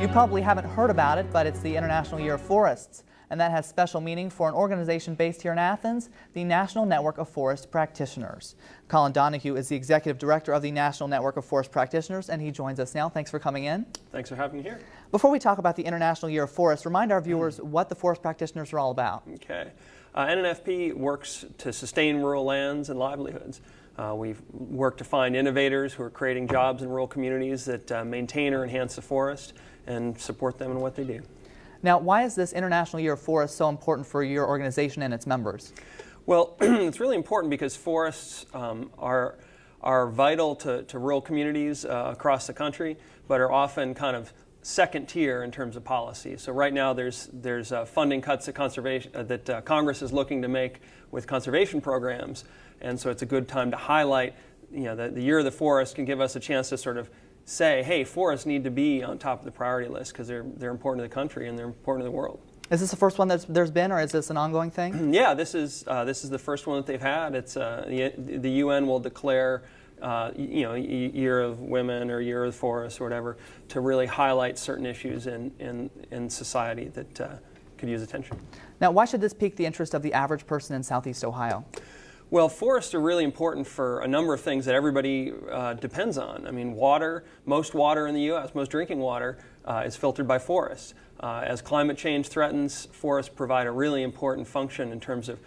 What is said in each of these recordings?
You probably haven't heard about it, but it's the International Year of Forests, and that has special meaning for an organization based here in Athens, the National Network of Forest Practitioners. Colin Donahue is the Executive Director of the National Network of Forest Practitioners, and he joins us now. Thanks for coming in. Thanks for having me here. Before we talk about the International Year of Forests, remind our viewers what the Forest Practitioners are all about. Okay. NNFP works to sustain rural lands and livelihoods. We've worked to find innovators who are creating jobs in rural communities that maintain or enhance the forest and support them in what they do. Now, why is this International Year of Forests so important for your organization and its members? Well, it's really important because forests are vital to rural communities across the country, but are often kind of second tier in terms of policy. So right now there's funding cuts that Congress is looking to make with conservation programs, and so it's a good time to highlight, the Year of the Forest can give us a chance to sort of say, hey, forests need to be on top of the priority list because they're important to the country and they're important to the worworld. Is this the first one there's been, or is this an ongoing thing? Yeah, this is the first one that they've had. It's the UN will declare Year of Women or Year of the Forest or whatever to really highlight certain issues in society that could use attention. Now, why should this pique the interest of the average person in Southeast Ohio? Well, forests are really important for a number of things that everybody depends on. I mean, water, most water in the U.S., most drinking water is filtered by forests. As climate change threatens, forests provide a really important function in terms of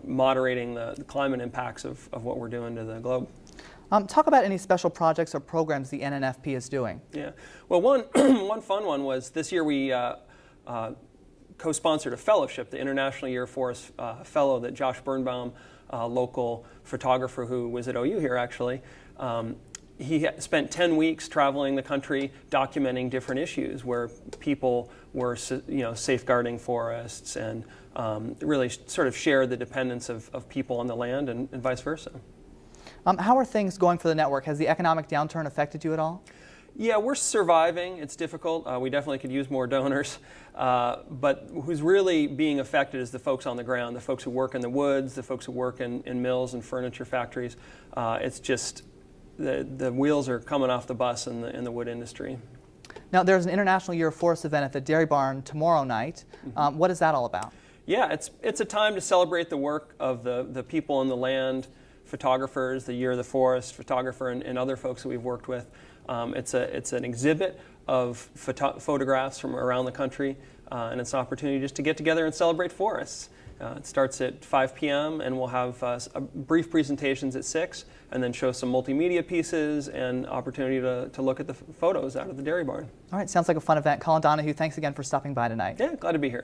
moderating the climate impacts of what we're doing to the globe. Talk about any special projects or programs the NNFP is doing. Yeah, well, one fun one was this year we co-sponsored a fellowship, the International Year of Forest Fellow that Josh Birnbaum, a local photographer who was at OU here actually, he spent 10 weeks traveling the country documenting different issues where people were safeguarding forests and really sort of shared the dependence of people on the land and vice versa. How are things going for the network? Has the economic downturn affected you at all? Yeah, we're surviving. It's difficult. We definitely could use more donors. But who's really being affected is the folks on the ground, the folks who work in the woods, the folks who work in mills and furniture factories. It's just the wheels are coming off the bus in the wood industry. Now, there's an International Year of Forest event at the Dairy Barn tomorrow night. What is that all about? Yeah, it's a time to celebrate the work of the people on the land, photographers, the Year of the Forest photographer, and other folks that we've worked with. It's an exhibit of photographs from around the country, and it's an opportunity just to get together and celebrate forests. It starts at 5 p.m. and we'll have brief presentations at 6, and then show some multimedia pieces and opportunity to look at the photos out of the Dairy Barn. All right, sounds like a fun event. Colin Donahue, thanks again for stopping by tonight. Yeah, glad to be here.